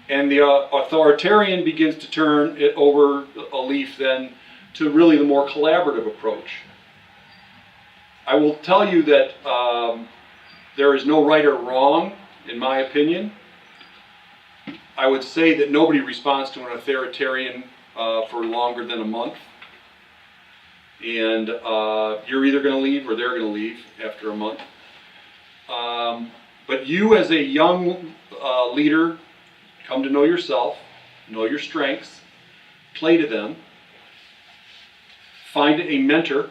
Speaker 1: and the authoritarian begins to turn it over a leaf then to really the more collaborative approach. I will tell you that there is no right or wrong, in my opinion. I would say that nobody responds to an authoritarian for longer than a month. And you're either going to leave or they're going to leave after a month. But you as a young leader, come to know yourself, know your strengths, play to them, find a mentor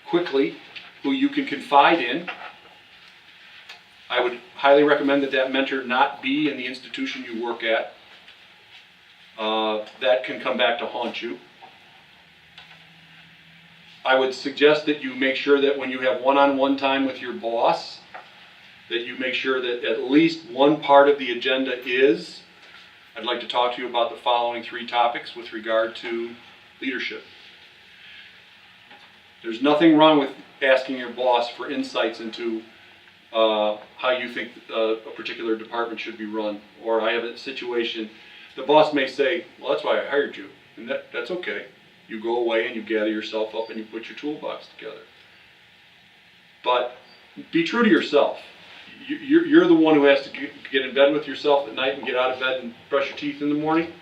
Speaker 1: quickly who you can confide in. I would highly recommend that mentor not be in the institution you work at. That can come back to haunt you. I would suggest that you make sure that when you have one-on-one time with your boss, that you make sure that at least one part of the agenda is, I'd like to talk to you about the following 3 topics with regard to leadership. There's nothing wrong with asking your boss for insights into how you think a particular department should be run. Or I have a situation, the boss may say, well, that's why I hired you. And that's okay. You go away and you gather yourself up and you put your toolbox together. But be true to yourself. You're the one who has to get in bed with yourself at night and get out of bed and brush your teeth in the morning.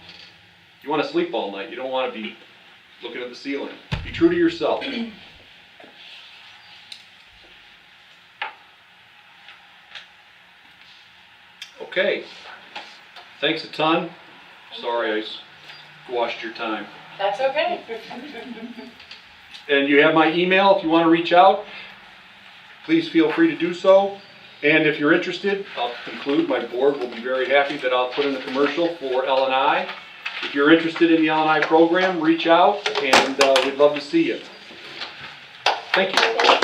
Speaker 1: You want to sleep all night. You don't want to be looking at the ceiling. Be true to yourself. Okay. Thanks a ton. Sorry I squashed your time.
Speaker 6: That's okay.
Speaker 1: And you have my email if you want to reach out. Please feel free to do so. And if you're interested, I'll conclude. My board will be very happy that I'll put in a commercial for L&I. If you're interested in the L&I program, reach out, and we'd love to see you. Thank you.